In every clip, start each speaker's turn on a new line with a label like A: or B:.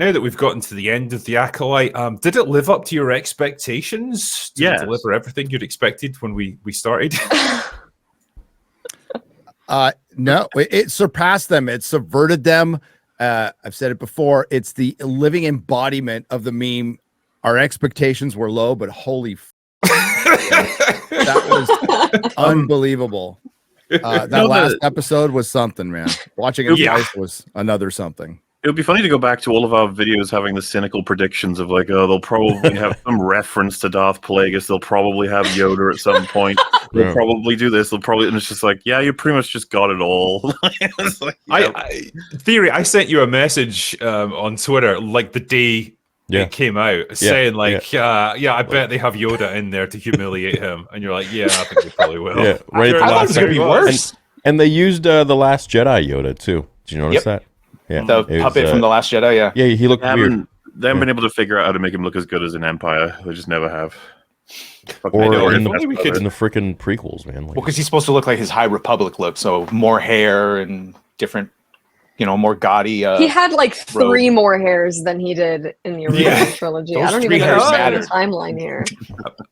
A: now that we've gotten to the end of the Acolyte, did it live up to your expectations? Did it deliver everything you'd expected when we started?
B: No, it surpassed them. It subverted them. I've said it before. It's the living embodiment of the meme. Our expectations were low, but holy that was unbelievable. That last episode was something, man. Watching it twice was another something.
C: It would be funny to go back to all of our videos having the cynical predictions of like, oh, they'll probably have some reference to Darth Plagueis. They'll probably have Yoda at some point. They'll probably do this. They'll probably, and it's just like, yeah, you pretty much just got it all. Like,
A: Theory, I sent you a message on Twitter like the day it came out saying like, I bet they have Yoda in there to humiliate him. And you're like, yeah, I think they probably will.
D: Yeah, right.
E: I thought it was going to be worse.
D: And they used The Last Jedi Yoda too. Did you notice that? Yeah,
E: the puppet from The Last Jedi, yeah,
D: he looked weird.
C: They haven't been able to figure out how to make him look as good as an Empire. They just never have.
D: Or in the freaking prequels, man.
E: Well, because he's supposed to look like his High Republic look, so more hair and different, more gaudy.
F: He had like 3 more hairs than he did in the original trilogy. I don't even know the timeline here.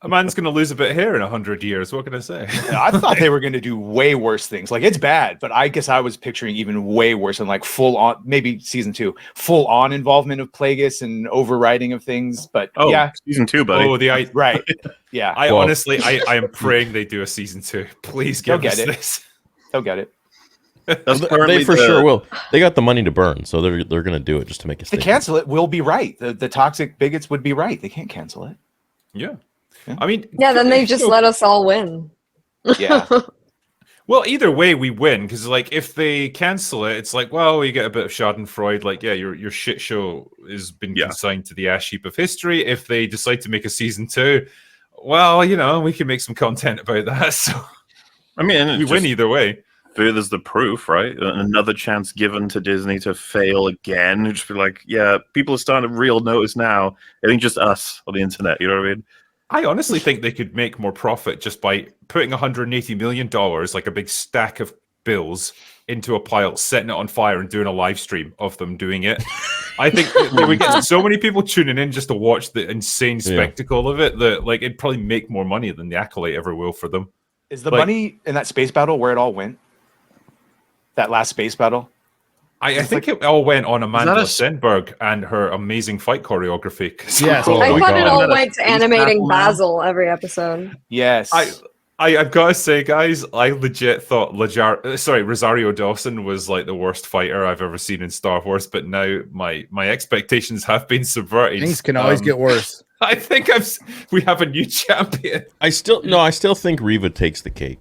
A: A man's going to lose a bit of hair in 100 years. What can I say?
E: I thought they were going to do way worse things. Like, it's bad, but I guess I was picturing even way worse, and like full on, maybe season 2, full on involvement of Plagueis and overriding of things. But
C: season 2, buddy.
E: Right. Yeah.
A: Honestly, I am praying they do a season 2. Please give us this.
E: They'll get it.
D: They for sure will. They got the money to burn, so they're going to do it just to make a statement.
E: To cancel it will be right. The toxic bigots would be right. They can't cancel it.
A: Yeah. I mean,
F: then they just let us all win.
E: Yeah.
A: Well, either way, we win, because like if they cancel it, it's like, well, you get a bit of Schadenfreude. Like, yeah, your shit show has been consigned to the ash heap of history. If they decide to make a season 2, well, we can make some content about that. So,
C: I mean,
A: we win either way.
C: Furthers the proof, right? Another chance given to Disney to fail again. Just be like, yeah, people are starting to real notice now. It ain't just us on the internet. You know what I mean?
A: I honestly think they could make more profit just by putting $180 million, like a big stack of bills, into a pile, setting it on fire, and doing a live stream of them doing it. I think we get so many people tuning in just to watch the insane spectacle of it that like it'd probably make more money than the Acolyte ever will for them.
E: Is the money in that space battle where it all went? That last space battle?
A: I think it all went on Amanda Stenberg and her amazing fight choreography.
F: Yes. I thought it all went to animating Basil every episode.
E: Yes.
A: I've got to say, guys, I legit thought Rosario Dawson was like the worst fighter I've ever seen in Star Wars, but now my expectations have been subverted.
B: Things can always get worse.
A: I think we have a new champion.
D: I still think Reva takes the cake.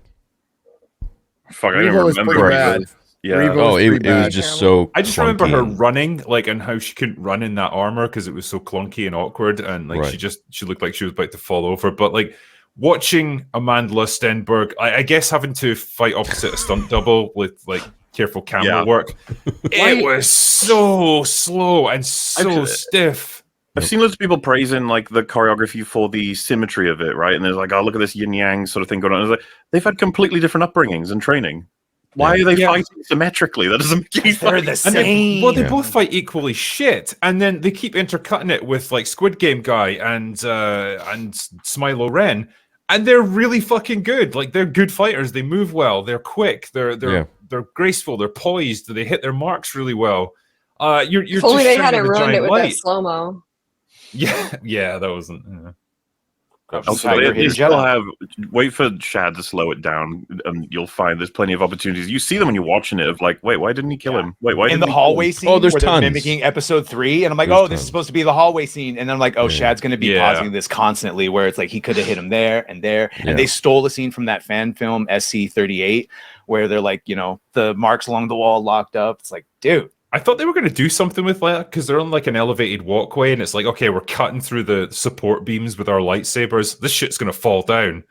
C: Fuck, I didn't remember
B: bad.
C: Yeah.
D: It was just so.
A: I just remember her running, like, and how she couldn't run in that armor because it was so clunky and awkward, and like she looked like she was about to fall over. But like watching Amanda Stenberg, I guess having to fight opposite a stunt double with like careful camera work, it was so slow and so stiff.
C: I've seen lots of people praising like the choreography for the symmetry of it, right? And there's like, oh, look at this yin yang sort of thing going on. It's like, they've had completely different upbringings and training. Why are they fighting symmetrically? That doesn't make any sense.
E: They're the same.
A: They both fight equally shit, and then they keep intercutting it with like Squid Game guy and Smilo Ren, and they're really fucking good. Like they're good fighters. They move well. They're quick. They're graceful. They're poised. They hit their marks really well. You're
F: if only
A: just
F: they hadn't ruined it with that slow mo.
A: Yeah, that wasn't.
C: You still have wait for Shad to slow it down, and you'll find there's plenty of opportunities. You see them when you're watching it. Of like, wait, why didn't he kill him? Wait, why
E: in the hallway scene?
D: Oh, there's
E: where
D: tons.
E: They're mimicking episode 3, and I'm like, this is supposed to be the hallway scene, and then I'm like, Shad's going to be pausing this constantly, where it's like he could have hit him there and there, and they stole the scene from that fan film SC-38, where they're like, the marks along the wall locked up. It's like, dude.
A: I thought they were going to do something with that because they're on like an elevated walkway, and it's like, okay, we're cutting through the support beams with our lightsabers. This shit's going to fall down,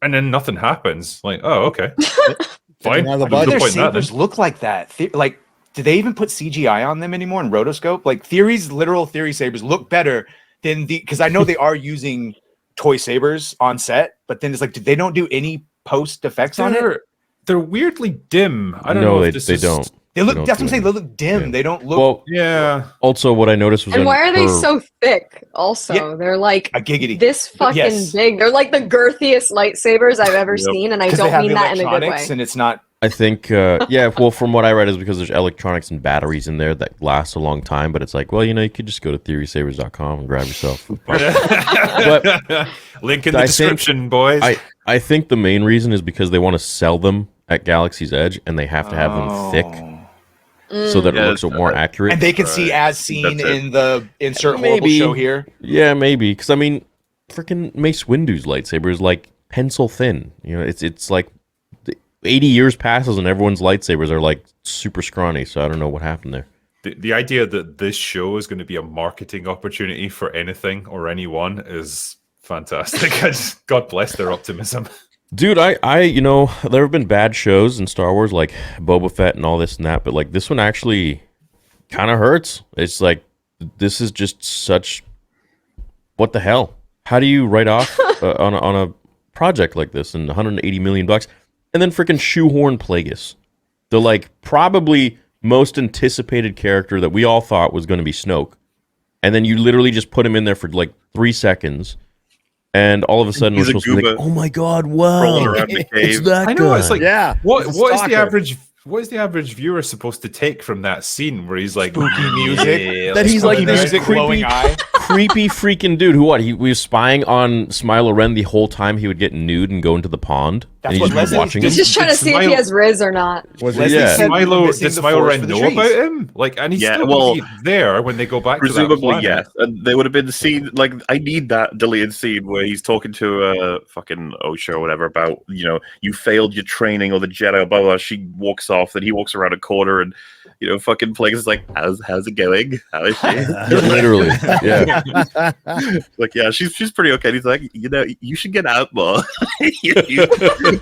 A: and then nothing happens. Like, oh, okay, fine.
E: Their sabers look like that. Like, do they even put CGI on them anymore in rotoscope? Like, literal theory sabers look better than because I know they are using toy sabers on set, but then it's like, they don't do any post effects on it.
A: They're weirdly dim. I don't know if
D: they don't.
E: They look. That's what I'm saying. They look dim.
D: Yeah.
E: They don't look.
D: Well,
A: yeah.
D: Also, what I noticed was,
F: and why are they so thick? Also, they're like
E: a giggity.
F: This fucking big. They're like the girthiest lightsabers I've ever seen, and I don't mean that in a good way.
E: And it's not.
D: I think, well, from what I read, is because there's electronics and batteries in there that last a long time. But it's like, well, you could just go to theorysabers.com and grab yourself. But
A: link in the description, boys.
D: I think the main reason is because they want to sell them at Galaxy's Edge, and they have to have them thick so that it looks more accurate.
E: And they can see as seen in the insert horrible show here.
D: Yeah, maybe. Because, I mean, freaking Mace Windu's lightsaber is like pencil thin. It's like 80 years passes and everyone's lightsabers are like super scrawny, so I don't know what happened there.
A: The idea that this show is going to be a marketing opportunity for anything or anyone is fantastic. God bless their optimism.
D: Dude, I there have been bad shows in Star Wars like Boba Fett and all this and that, but like this one actually kind of hurts. It's like, this is just such, what the hell? How do you write off on a project like this and $180 million and then freaking shoehorn Plagueis, the like probably most anticipated character that we all thought was going to be Snoke, and then you literally just put him in there for like 3 seconds. And all of a sudden, we're supposed to be like, "Oh my god, wow! It's that guy."
A: I know. It's like,
B: yeah.
A: What is the average? What is the average viewer supposed to take from that scene where he's like
E: spooky music?
D: That he's like this
E: glowing eye,
D: creepy freaking dude who he was spying on Smilo Ren the whole time. He would get nude and go into the pond.
E: That's
D: and
E: what
D: just watching him.
F: He's just trying to see if he has Riz or not.
A: Did Smilo Ren know about him? Like, and he's still there when they go back.
C: Presumably,
A: to that
C: yes. And they would have been seen. Like, I need that deleted scene where he's talking to fucking Osha or whatever about, you failed your training or the Jedi, blah blah. She walks off, then he walks around a corner, and fucking Plagueis is like, how's it going? How is she?
D: Literally, yeah.
C: Like, yeah, she's pretty okay. And he's like, you should get out more. Take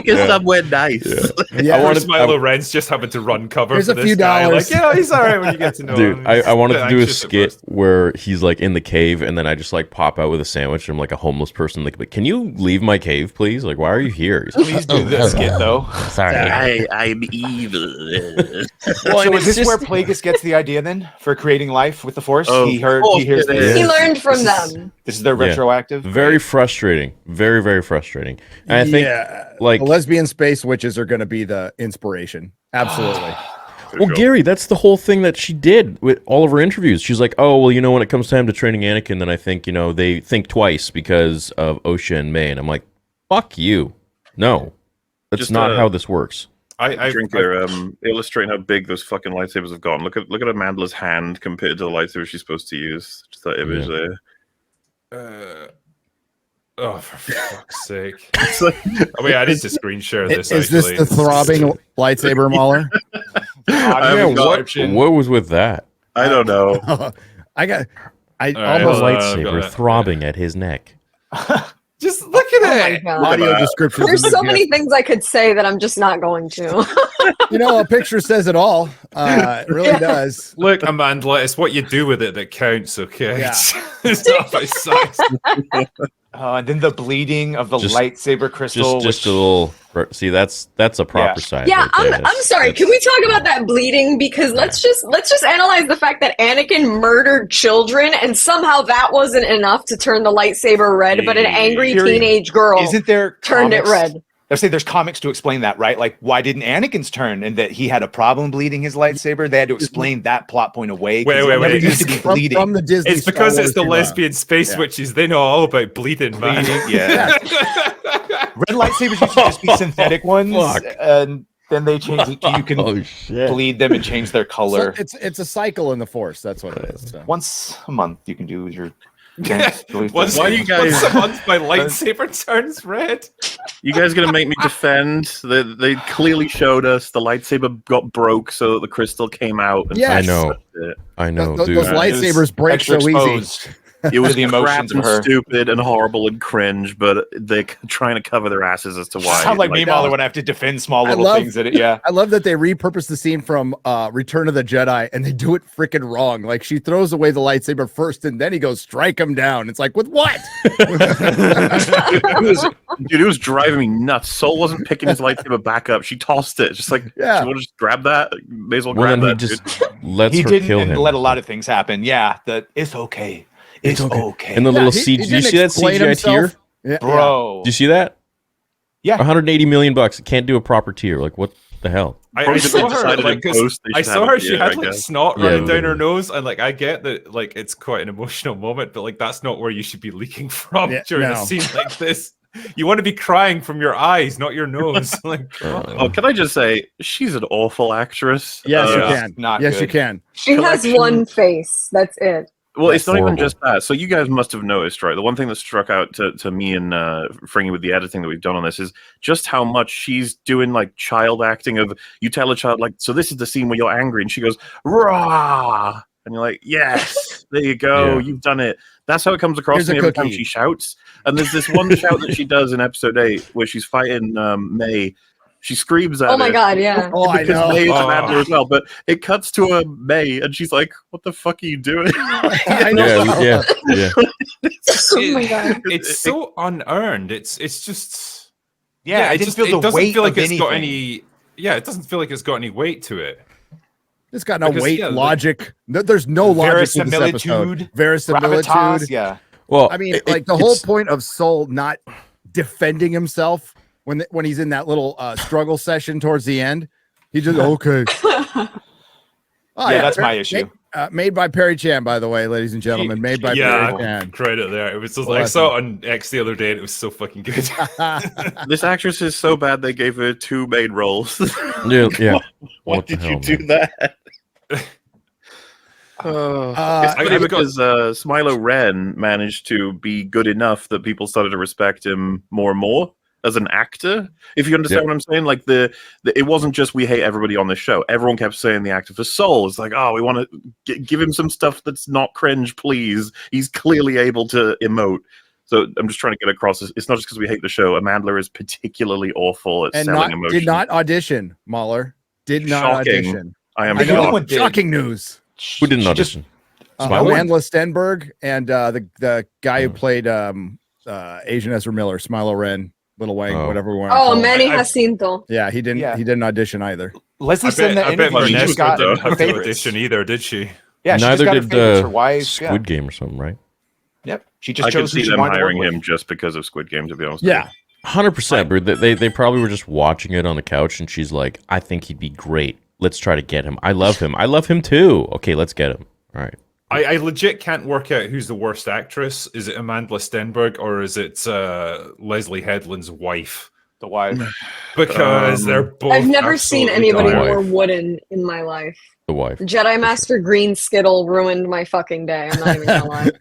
C: us somewhere nice.
A: Yeah, I wanted Smilo Ren's just having to run cover.
B: Here's
A: for
B: a
A: this
B: few
A: guy.
B: dollars.
A: Like, he's all right when you get to know him.
D: Dude, I wanted to do a skit where he's like in the cave, and then I just like pop out with a sandwich. And I'm like a homeless person. Like, but can you leave my cave, please? Like, why are you here? He's like,
E: please do this skit though.
D: Sorry,
C: I'm evil.
E: Well, so is this where Plagueis gets the idea then for creating life with the Force? He hears this.
F: He learned from them.
E: This is their retroactive.
D: Very frustrating. Very, very frustrating. And I think like
B: the lesbian space witches are going to be the inspiration. Absolutely.
D: Well, Gary, that's the whole thing that she did with all of her interviews. She's like, oh, well, when it comes time to training Anakin, then I think, they think twice because of Osha and May. And I'm like, fuck you. No, that's just not how this works.
C: I drink there, illustrating how big those fucking lightsabers have gotten. Look at Amanda's hand compared to the lightsaber she's supposed to use. Just that image there.
A: Oh, for fuck's sake! I need to screen share this.
B: Is this the throbbing lightsaber mauler?
D: What was with that?
C: I don't know.
D: Almost lightsaber throbbing at his neck.
A: Just look at it.
B: Audio description.
F: There's so many things I could say that I'm just not going to.
B: A picture says it all. It really does.
A: Look, Amanda, it's what you do with it that counts, okay?
B: Yeah.
A: It's not about size.
E: And then the bleeding of the lightsaber crystal.
D: Just a little. See, that's a proper side.
F: Yeah,
D: right
F: I'm sorry. Can we talk about that bleeding? Because let's just analyze the fact that Anakin murdered children, and somehow that wasn't enough to turn the lightsaber red. But an angry teenage girl turned it red.
E: I say there's comics to explain that, right? Like, why didn't Anakin's turn, and that he had a problem bleeding his lightsaber? They had to explain that plot point away.
A: Wait.
E: Used to be bleeding.
B: From the Disney
A: it's because it's the lesbian space witches. They know all about bleeding, man.
E: Yeah. Red lightsabers used to just be synthetic ones, and then they changed it to you can bleed them and change their color.
B: So it's a cycle in the Force. That's what it is. So.
E: Once a month, you can do your.
A: Once a month, my lightsaber turns red.
C: You guys gonna make me defend? They clearly showed us the lightsaber got broke, so that the crystal came out. And
B: yes.
D: I know,
B: dude. Those lightsabers break so easy.
C: It was
E: the emotions
C: crap
E: of her.
C: and stupid and horrible and cringe, but they're trying to cover their asses as to why.
E: Sound like me, Mahler, when I have to defend small little things in it. Yeah,
B: I love that they repurposed the scene from Return of the Jedi, and they do it freaking wrong. Like she throws away the lightsaber first, and then he goes strike him down. It's like with what?
C: Dude, it was driving me nuts. Soul wasn't picking his lightsaber back up. She tossed it, just like,
B: Yeah.
C: you want to just grab that? May as well
D: Well,
C: grab
D: then
C: that.
D: he just
C: dude.
D: lets
E: he
D: her
E: didn't
D: kill
E: and
D: him.
E: let a lot of things happen. Yeah, it's okay. It's okay.
D: And the little
B: he
D: CG. Do you
B: didn't
D: see that
B: explain
D: CGI
B: himself.
D: tear?
B: Yeah,
E: Bro.
D: Do you see that?
E: Yeah.
D: 180 million bucks. It can't do a proper tear. Like what the hell?
A: I
C: Probably
A: saw her
C: decided
A: like
C: in
A: 'cause
C: post they
A: I
C: should
A: saw
C: have
A: her.
C: it,
A: She
C: yeah,
A: had
C: I
A: like
C: guess.
A: snot
D: Yeah,
A: running down her
D: literally.
A: nose, and like I get that like it's quite an emotional moment, but like that's not where you should be leaking from
B: Yeah,
A: during
B: no.
A: a scene like this. You want to be crying from your eyes, not your nose. Like, come on.
C: Oh, can I just say, she's an awful actress.
B: Yes, you
A: Yeah.
B: can.
E: Not
B: yes, you
E: good.
B: can.
F: She has
C: Collection-
F: one face. That's it.
C: Well, it's not even
D: horrible.
C: just that. So you guys must have noticed, right? The one thing that struck out to me and Fringy with the editing that we've done on this is just how much she's doing like child acting of, you tell a child like, so this is the scene where you're angry, and she goes, rah! And you're like, yes, there you go,
D: Yeah.
C: you've done it. That's how it comes across
B: Here's
C: to me
B: a
C: every time
B: cookie.
C: she shouts. And there's this one shout that she does in episode 8 where she's fighting May. She screams at
F: Oh my
C: her.
F: god, yeah.
B: Oh, I
C: Because
B: know.
C: May is
A: Oh.
C: an admiral as well, but it cuts to a May, and she's like, "What the fuck are you doing?"
B: I know.
D: Yeah.
F: Oh my god.
A: It's so unearned. It's just
E: Yeah, I
A: it
E: didn't
A: just
E: feel the
A: it doesn't
E: weight
A: feel like
E: of
A: it's got
E: anything.
A: any. Yeah, it doesn't feel like it's got any weight to it.
B: It's got no
A: Because,
B: weight,
A: yeah, the-
B: logic. There's no logic to this episode.
E: Verisimilitude,
B: Verisimilitude.
E: Gravitas, yeah.
D: Well,
B: I mean, like the whole point of Soul not defending himself when he's in that little struggle session towards the end, he just okay. Oh,
E: Yeah, that's my issue.
B: Made by Perry Chan, by the way, ladies and gentlemen. Made by Perry Chan.
A: Credit there. It was just
B: Well,
A: like I
B: that's
A: saw it on X the other day, and it was so fucking good.
C: This actress is so bad they gave her 2 main roles.
D: yeah.
C: Why
D: What the
C: did you
D: hell,
C: do
D: man?
C: that? It's funny
A: I
C: because Smilo Ren managed to be good enough that people started to respect him more and more as an actor. If you understand what I'm saying, like it wasn't just we hate everybody on this show. Everyone kept saying the actor for Soul. It's like, oh, we want to give him some stuff that's not cringe, please. He's clearly able to emote. So I'm just trying to get across. It's not just because we hate the show. Amandla is particularly awful at selling emotion.
B: did not audition, Mahler. Did not
C: Shocking.
B: audition.
C: I am
B: I know.
E: No one did.
B: Shocking news.
D: Who didn't
E: She just-
D: audition?
B: Amandla Stenberg and the guy who played Asian Ezra Miller, Smilo Ren, Little Wang,
D: Oh.
B: whatever we want to
F: Oh,
B: call him.
F: Manny
A: I-
F: Jacinto.
B: Yeah, he didn't.
E: Yeah.
B: He didn't audition either.
E: Leslie said in that
A: I bet
E: interview she
A: Vanessa
E: just got
A: didn't
E: her
A: have to
E: favorites.
A: audition either, did she?
E: Yeah, she
D: Neither
E: just got her
D: did
E: favorites. Her wife.
D: Squid Game or something, right?
E: Yep. She just
C: I could
E: chose who
C: see
E: she
C: them
E: wanted to work
C: hiring
E: with.
C: him just because of Squid Game, to be honest.
B: Yeah,
D: 100%, bro. They probably were just watching it on the couch, and she's like, "I think he'd be great. Let's try to get him. I love him. I love him too. Okay, let's get him. All right."
A: I legit can't work out who's the worst actress. Is it Amandla Stenberg or is it Leslie Headland's wife?
E: The wife.
A: Because they're both.
F: I've never seen
A: absolutely
F: anybody
A: dire.
F: more wooden in my life.
D: The wife.
F: Jedi Master Green Skittle ruined my fucking day. I'm not even gonna lie.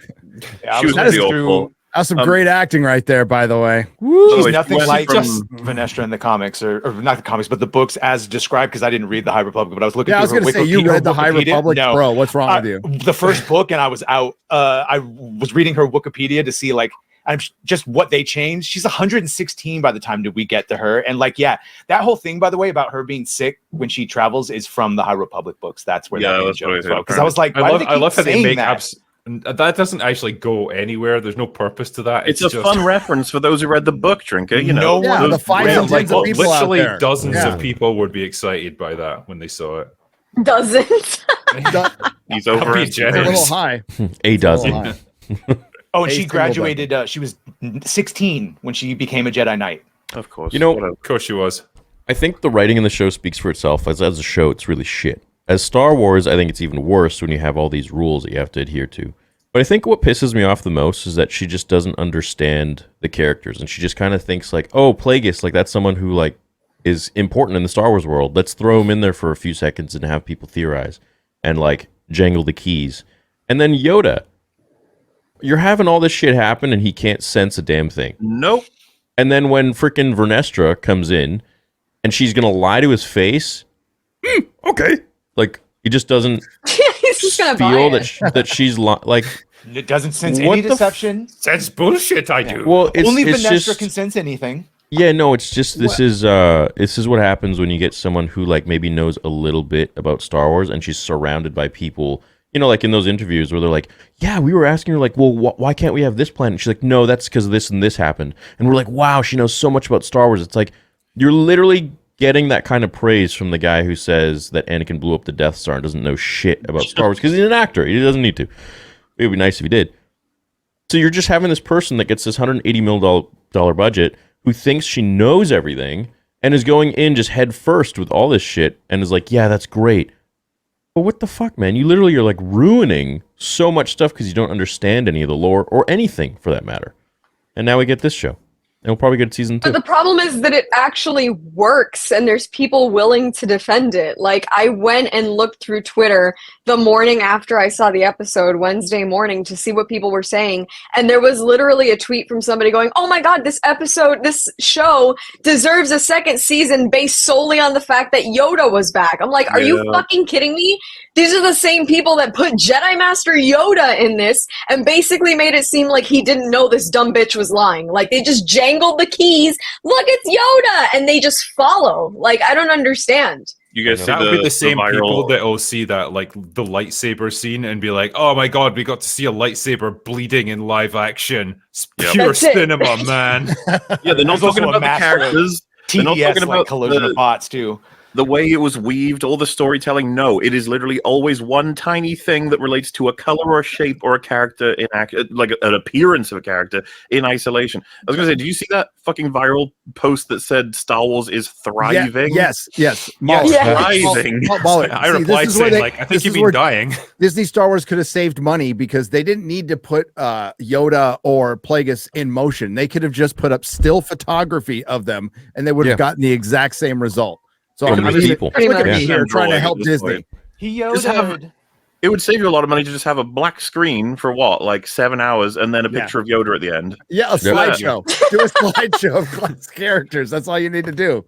E: Yeah, I
C: She was
E: was
C: pretty
E: looking
C: awful.
E: through.
B: that's some great acting right there, by the way.
E: She's
C: it
E: nothing
C: went
E: like
C: from-
E: Vanestra in the comics, or not the comics, but the books as described. Because I didn't read the High Republic, but I was looking.
B: Yeah, I was
E: through
B: going
E: her
B: to say you
E: Wikipedia-
B: read the High
E: Wikipedia.
B: Republic,
E: No.
B: bro. What's wrong with you?
E: The first book, and I was out. I was reading her Wikipedia to see like just what they changed. She's 116 by the time that we get to her, and like that whole thing, by the way, about her being sick when she travels is from the High Republic books. That's where
C: Yeah,
E: that
C: that's what I
E: joke is
C: heard,
E: from. Because I was like, why do they
A: I
E: keep
A: love how they
E: saying
A: make
E: that?
A: that doesn't actually go anywhere. There's no purpose to that.
C: It's a
A: just,
C: fun reference for those who read the book, Drinker. You know,
E: No
B: Yeah,
E: one
B: the fives and
A: like,
B: tens of people out
A: literally
B: there.
A: dozens
B: Yeah.
A: of people would be excited by that when they saw it.
F: Doesn't.
C: he's
A: I'll be
C: over.
B: A
A: generous.
B: little high.
D: A
B: A
D: dozen.
B: little high.
E: Oh, and
B: A
E: she
B: single
E: graduated. She was 16 when she became a Jedi Knight.
C: Of course.
D: You know-
C: Whatever.
A: Of course she was.
D: I think the writing in the show speaks for itself. As a show, it's really shit. As Star Wars, I think it's even worse when you have all these rules that you have to adhere to. But I think what pisses me off the most is that she just doesn't understand the characters, and she just kind of thinks like, "Oh, Plagueis, like that's someone who like is important in the Star Wars world. Let's throw him in there for a few seconds and have people theorize and like jangle the keys." And then Yoda, you're having all this shit happen, and he can't sense a damn thing.
C: Nope.
D: And then when frickin' Vernestra comes in, and she's gonna lie to his face, okay, like he just doesn't
F: He's just gonna buy
D: feel
F: it.
D: that she's like
E: It doesn't sense any deception.
A: Sense bullshit. I do.
D: Well,
E: only
D: it's
E: Vanessa
D: just,
E: can sense anything.
D: Yeah, no, it's just this is what happens when you get someone who like maybe knows a little bit about Star Wars and she's surrounded by people, you know, like in those interviews where they're like, yeah, we were asking her like, well, why can't we have this planet? And she's like, no, that's because this and this happened. And we're like, wow, she knows so much about Star Wars. It's like you're literally getting that kind of praise from the guy who says that Anakin blew up the Death Star and doesn't know shit about Star Wars because he's an actor. He doesn't need to. It would be nice if he did. So you're just having this person that gets this $180 million budget who thinks she knows everything and is going in just head first with all this shit and is like, yeah, that's great. But what the fuck, man? You literally are like ruining so much stuff because you don't understand any of the lore or anything for that matter. And now we get this show. And we'll probably get season 2.
F: But the problem is that it actually works and there's people willing to defend it. Like, I went and looked through Twitter the morning after I saw the episode, Wednesday morning, to see what people were saying. And there was literally a tweet from somebody going, oh my God, this show deserves a second season based solely on the fact that Yoda was back. I'm like, are you fucking kidding me? These are the same people that put Jedi Master Yoda in this and basically made it seem like he didn't know this dumb bitch was lying. Like, they just jangled the keys. Look, it's Yoda! And they just follow. Like, I don't understand.
C: You guys see
A: that would be the same
C: viral...
A: people that will see that, like, the lightsaber scene and be like, oh my God, we got to see a lightsaber bleeding in live action. It's pure cinema, man.
C: Yeah, they're not talking about the characters.
E: They're not talking about collision of bots, too.
C: The way it was weaved, all the storytelling, no. It is literally always one tiny thing that relates to a color or a shape or a character in like an appearance of a character in isolation. I was going to say, do you see that fucking viral post that said Star Wars is thriving?
B: Yes.
C: Thriving.
A: I replied saying, I think you mean dying.
B: Disney Star Wars could have saved money because they didn't need to put Yoda or Plagueis in motion. They could have just put up still photography of them and they would have gotten the exact same result. So I'm
D: people.
B: Look at me here trying to help Disney.
E: He Yoda.
C: It would save you a lot of money to just have a black screen for what, like 7 hours, and then a picture of Yoda at the end.
B: Yeah, a slideshow. Do a slideshow of class characters. That's all you need to do.